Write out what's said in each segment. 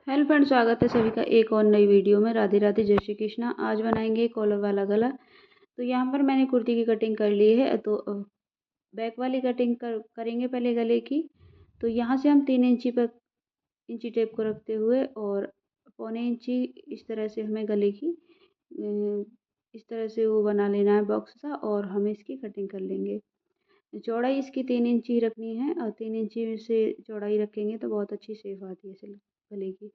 Hello friends, स्वागत है सभी का एक और नई वीडियो में। राधे राधे, जय श्री कृष्णा। आज बनाएंगे कॉलर वाला गला। तो यहाँ पर मैंने कुर्ती की कटिंग कर ली है। तो बैक वाली कटिंग करेंगे पहले गले की। तो यहाँ से हम 3 इंची पर इंची टेप को रखते हुए और 1.25 इंची इस तरह से हमें गले की इस तरह से वो बना लेना है बॉक्स सा, और हम इसकी कटिंग कर लेंगे। चौड़ाई इसकी 3 इंची रखनी है, और 3 इंची से चौड़ाई रखेंगे तो बहुत अच्छी शेप आती है इसे गले की।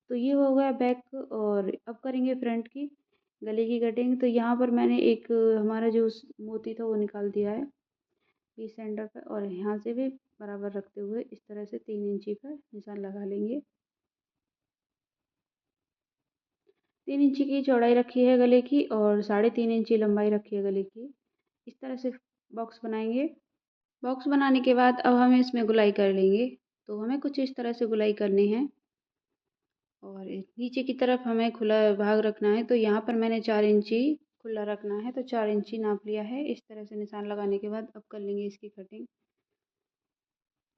तो ये हो गया बैक, और अब करेंगे फ्रंट की गले की कटिंग। तो यहाँ पर मैंने एक हमारा जो मोती था वो निकाल दिया है बीच सेंटर पर, और यहाँ से भी बराबर रखते हुए इस तरह से 3 इंची पर निशान लगा लेंगे। 3 इंची की चौड़ाई रखी है गले की, और 3.5 इंची लंबाई रखी है गले की। इस तरह से बॉक्स बनाएंगे। बॉक्स बनाने के बाद अब हमें इसमें गुलाई कर लेंगे। तो हमें कुछ इस तरह से गुलाई करनी है, और नीचे की तरफ हमें खुला भाग रखना है। तो यहाँ पर मैंने 4 इंची खुला रखना है, तो 4 इंची नाप लिया है। इस तरह से निशान लगाने के बाद अब कर लेंगे इसकी कटिंग।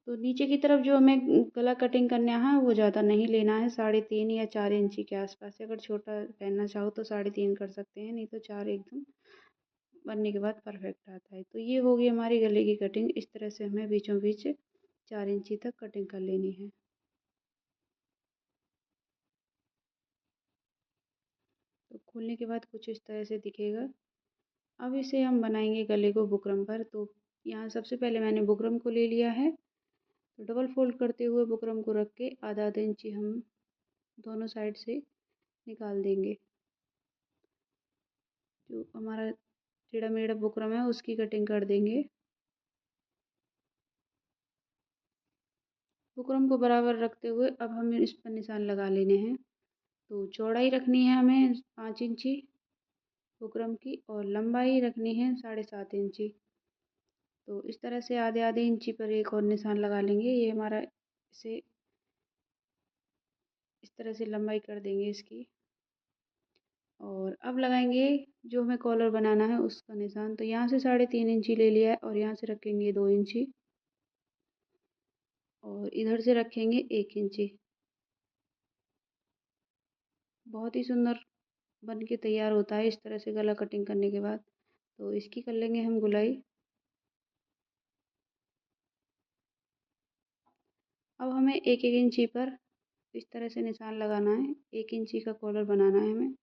तो नीचे की तरफ जो हमें गला कटिंग करना है वो ज़्यादा नहीं लेना है, 3.5 या 4 इंची के आसपास से। अगर छोटा पहनना चाहो तो 3.5 कर सकते हैं, नहीं तो 4 एकदम बनने के बाद परफेक्ट आता है। तो ये होगी हमारी गले की कटिंग। इस तरह से हमें बीचों बीच 4 इंची तक कटिंग कर लेनी है। तो खोलने के बाद कुछ इस तरह से दिखेगा। अब इसे हम बनाएंगे गले को बुकरम पर। तो यहाँ सबसे पहले मैंने बुकरम को ले लिया है। तो डबल फोल्ड करते हुए बुकरम को रख के आधा आधा इंची हम दोनों साइड से निकाल देंगे। जो हमारा टेढ़ा मेढ़ा बुकरम है उसकी कटिंग कर देंगे। बुकरम को बराबर रखते हुए अब हमें इस पर निशान लगा लेने हैं। तो चौड़ाई रखनी है हमें 5 इंची बुकरम की, और लंबाई रखनी है 7.5 इंची। तो इस तरह से आधे आधे इंची पर एक और निशान लगा लेंगे। ये हमारा इसे इस तरह से लंबाई कर देंगे इसकी। और अब लगाएंगे जो हमें कॉलर बनाना है उसका निशान। तो यहाँ से 3.5 इंची ले लिया है, और यहाँ से रखेंगे 2 इंची, और इधर से रखेंगे 1 इंची। बहुत ही सुंदर बन के तैयार होता है इस तरह से गला कटिंग करने के बाद। तो इसकी कर लेंगे हम गुलाई। अब हमें 1 1 इंची पर इस तरह से निशान लगाना है। 1 इंची का कॉलर बनाना है हमें।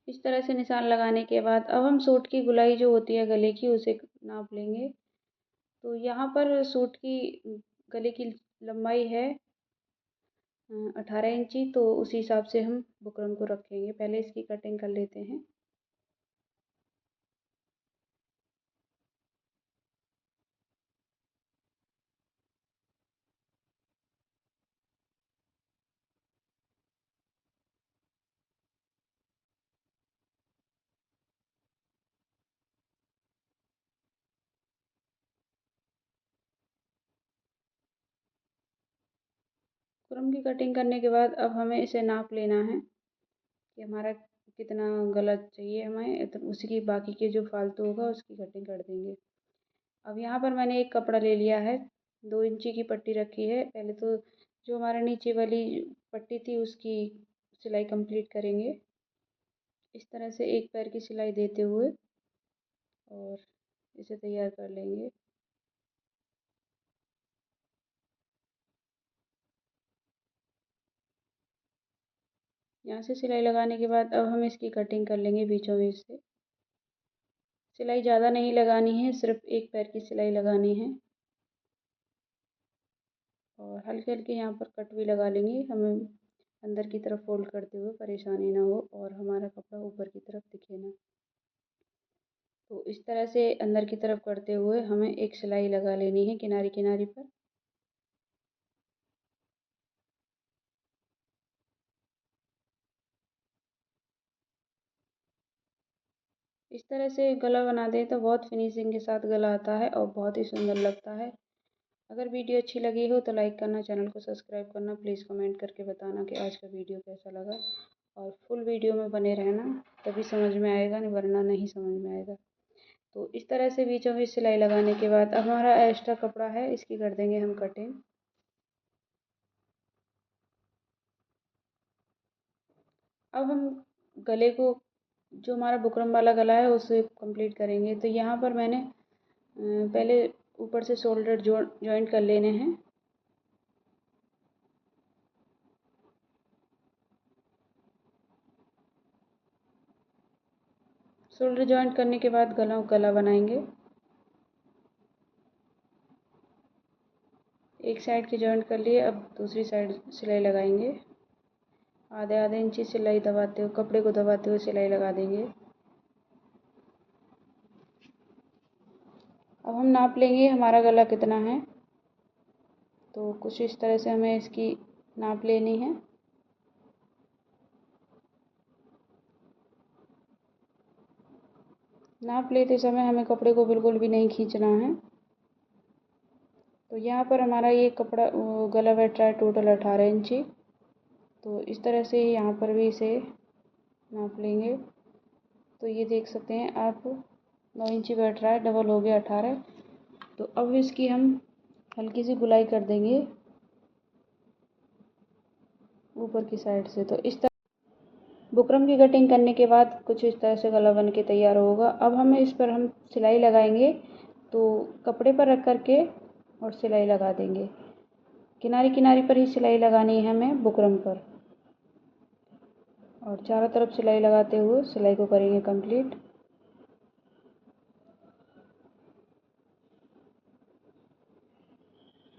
इस तरह से निशान लगाने के बाद अब हम सूट की गुलाई जो होती है गले की उसे नाप लेंगे। तो यहाँ पर सूट की गले की लंबाई है 18 इंची। तो उसी हिसाब से हम बुकरम को रखेंगे। पहले इसकी कटिंग कर लेते हैं। बुकरम की कटिंग करने के बाद अब हमें इसे नाप लेना है कि हमारा कितना गला चाहिए हमें। तो उसी की बाकी के जो फालतू होगा उसकी कटिंग कर देंगे। अब यहाँ पर मैंने एक कपड़ा ले लिया है, 2 इंची की पट्टी रखी है। पहले तो जो हमारा नीचे वाली पट्टी थी उसकी सिलाई कंप्लीट करेंगे। इस तरह से एक पैर की सिलाई देते हुए और इसे तैयार कर लेंगे। यहाँ से सिलाई लगाने के बाद अब हम इसकी कटिंग कर लेंगे बीचों बीच से। सिलाई ज़्यादा नहीं लगानी है, सिर्फ एक पैर की सिलाई लगानी है, और हल्के हल्के यहाँ पर कट भी लगा लेंगे। हमें अंदर की तरफ फोल्ड करते हुए परेशानी ना हो, और हमारा कपड़ा ऊपर की तरफ दिखे ना। तो इस तरह से अंदर की तरफ करते हुए हमें एक सिलाई लगा लेनी है किनारी किनारी पर। इस तरह से गला बना दें तो बहुत फिनिशिंग के साथ गला आता है और बहुत ही सुंदर लगता है। अगर वीडियो अच्छी लगी हो तो लाइक करना, चैनल को सब्सक्राइब करना, प्लीज़ कमेंट करके बताना कि आज का वीडियो कैसा लगा। और फुल वीडियो में बने रहना, तभी समझ में आएगा, नहीं वरना नहीं समझ में आएगा। तो इस तरह से बीचों बीच सिलाई लगाने के बाद अब हमारा एक्स्ट्रा कपड़ा है, इसकी कर देंगे हम कटिंग। अब हम गले को, जो हमारा बुकरम वाला गला है, उसे कंप्लीट करेंगे। तो यहाँ पर मैंने पहले ऊपर से शोल्डर जॉइंट कर लेने हैं। शोल्डर जॉइंट करने के बाद गला बनाएंगे। एक साइड की जॉइंट कर लिए, अब दूसरी साइड सिलाई लगाएंगे। आधे आधे इंची सिलाई दबाते हुए, कपड़े को दबाते हुए सिलाई लगा देंगे। अब हम नाप लेंगे हमारा गला कितना है। तो कुछ इस तरह से हमें इसकी नाप लेनी है। नाप लेते समय हमें कपड़े को बिल्कुल भी नहीं खींचना है। तो यहाँ पर हमारा ये कपड़ा गला बैठ रहा है टोटल 18 इंची। तो इस तरह से यहाँ पर भी इसे नाप लेंगे। तो ये देख सकते हैं आप, 9 इंची बैठ रहा है, डबल हो गया 18। तो अब इसकी हम हल्की सी गुलाई कर देंगे ऊपर की साइड से। तो इस तरह बुकरम की कटिंग करने के बाद कुछ इस तरह से गला बन के तैयार होगा। अब हमें इस पर हम सिलाई लगाएंगे। तो कपड़े पर रख कर के और सिलाई लगा देंगे। किनारी किनारी पर ही सिलाई लगानी है हमें बुकरम पर, और चारों तरफ सिलाई लगाते हुए सिलाई को करेंगे कंप्लीट।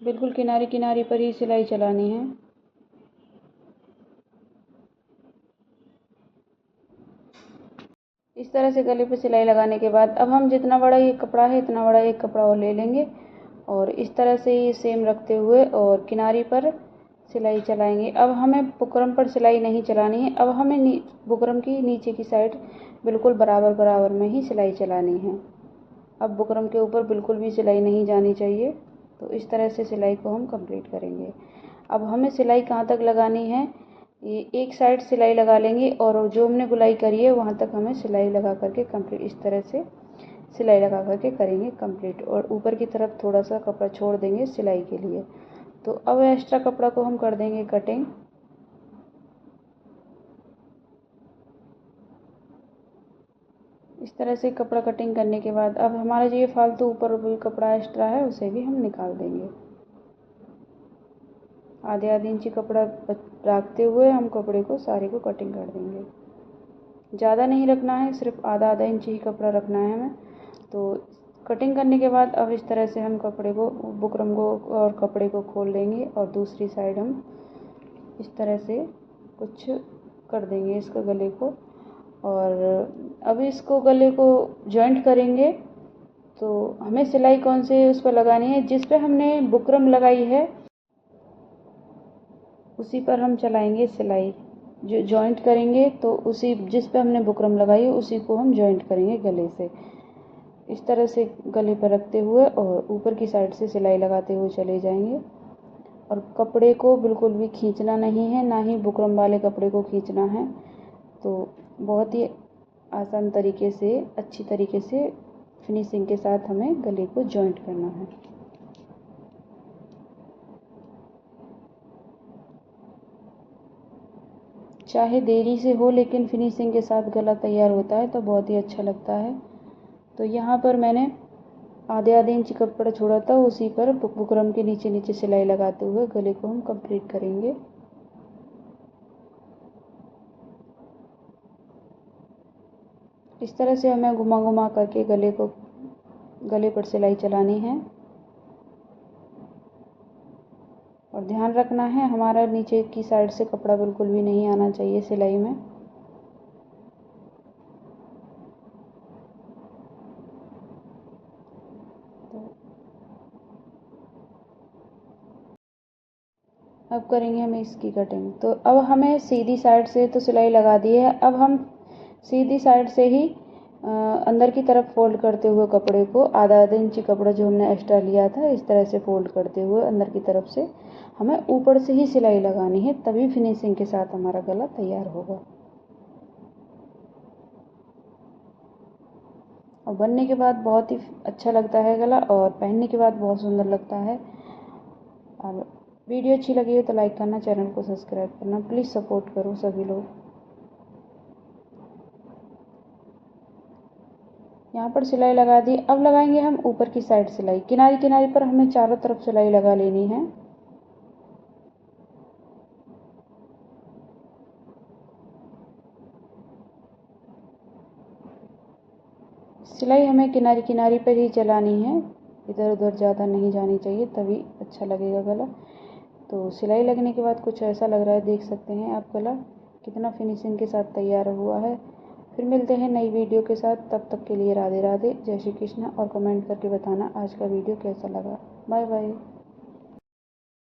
बिल्कुल किनारी किनारी पर ही सिलाई चलानी है। इस तरह से गले पे सिलाई लगाने के बाद अब हम जितना बड़ा ये कपड़ा है, इतना बड़ा एक कपड़ा और ले लेंगे, और इस तरह से ये सेम रखते हुए और किनारी पर सिलाई चलाएंगे। अब हमें बुकरम पर सिलाई नहीं चलानी है। अब हमें बुकरम की नीचे की साइड बिल्कुल बराबर बराबर में ही सिलाई चलानी है। अब बुकरम के ऊपर बिल्कुल भी सिलाई नहीं जानी चाहिए। तो इस तरह से सिलाई को हम कंप्लीट करेंगे। अब हमें सिलाई कहाँ तक लगानी है, ये एक साइड सिलाई लगा लेंगे, और जो हमने गुलाई करी है वहाँ तक हमें सिलाई लगा करके कंप्लीट, इस तरह से सिलाई लगा करके करेंगे कंप्लीट। और ऊपर की तरफ थोड़ा सा कपड़ा छोड़ देंगे सिलाई के लिए। तो अब एक्स्ट्रा कपड़ा को हम कर देंगे कटिंग। इस तरह से कपड़ा कटिंग करने के बाद अब हमारा जो ये फालतू ऊपर भी कपड़ा एक्स्ट्रा है, उसे भी हम निकाल देंगे। आधे आधे इंची कपड़ा रखते हुए हम कपड़े को सारे को कटिंग कर देंगे। ज़्यादा नहीं रखना है, सिर्फ आधा आधा इंची ही कपड़ा रखना है हमें। तो कटिंग करने के बाद अब इस तरह से हम कपड़े को, बुकरम को और कपड़े को खोल देंगे, और दूसरी साइड हम इस तरह से कुछ कर देंगे इसका गले को। और अब इसको गले को जॉइंट करेंगे। तो हमें सिलाई कौन से उस पर लगानी है, जिस पे हमने बुकरम लगाई है उसी पर हम चलाएंगे सिलाई। जो जॉइंट करेंगे तो उसी, जिस पे हमने बुकरम लगाई है उसी को हम जॉइंट करेंगे गले से। इस तरह से गले पर रखते हुए और ऊपर की साइड से सिलाई लगाते हुए चले जाएंगे। और कपड़े को बिल्कुल भी खींचना नहीं है, ना ही बुकरम वाले कपड़े को खींचना है। तो बहुत ही आसान तरीके से, अच्छी तरीके से फिनिशिंग के साथ हमें गले को जॉइंट करना है। चाहे देरी से हो, लेकिन फिनिशिंग के साथ गला तैयार होता है तो बहुत ही अच्छा लगता है। तो यहाँ पर मैंने आधे आधे इंच कपड़ा छोड़ा था, उसी पर बुकरम के नीचे नीचे सिलाई लगाते हुए गले को हम कंप्लीट करेंगे। इस तरह से हमें घुमा घुमा करके गले पर सिलाई चलानी है। और ध्यान रखना है हमारा नीचे की साइड से कपड़ा बिल्कुल भी नहीं आना चाहिए सिलाई में। अब करेंगे हम इसकी कटिंग। तो अब हमें सीधी साइड से तो सिलाई लगा दी है, अब हम सीधी साइड से ही अंदर की तरफ फोल्ड करते हुए कपड़े को, आधा आधा इंची कपड़ा जो हमने एक्स्ट्रा लिया था, इस तरह से फोल्ड करते हुए अंदर की तरफ से हमें ऊपर से ही सिलाई लगानी है, तभी फिनिशिंग के साथ हमारा गला तैयार होगा। और बनने के बाद बहुत ही अच्छा लगता है गला और पहनने के बाद बहुत सुंदर लगता है। और वीडियो अच्छी लगी हो तो लाइक करना, चैनल को सब्सक्राइब करना, प्लीज़ सपोर्ट करो सभी लोग। यहाँ पर सिलाई लगा दी। अब लगाएंगे हम ऊपर की साइड सिलाई। किनारी किनारी पर हमें चारों तरफ सिलाई लगा लेनी है। सिलाई हमें किनारी किनारी पर ही चलानी है, इधर उधर ज़्यादा नहीं जानी चाहिए, तभी अच्छा लगेगा गला। तो सिलाई लगने के बाद कुछ ऐसा लग रहा है, देख सकते हैं आप गला कितना फिनिशिंग के साथ तैयार हुआ है। फिर मिलते हैं नई वीडियो के साथ, तब तक के लिए राधे राधे, जय श्री कृष्ण। और कमेंट करके बताना आज का वीडियो कैसा लगा। Bye bye.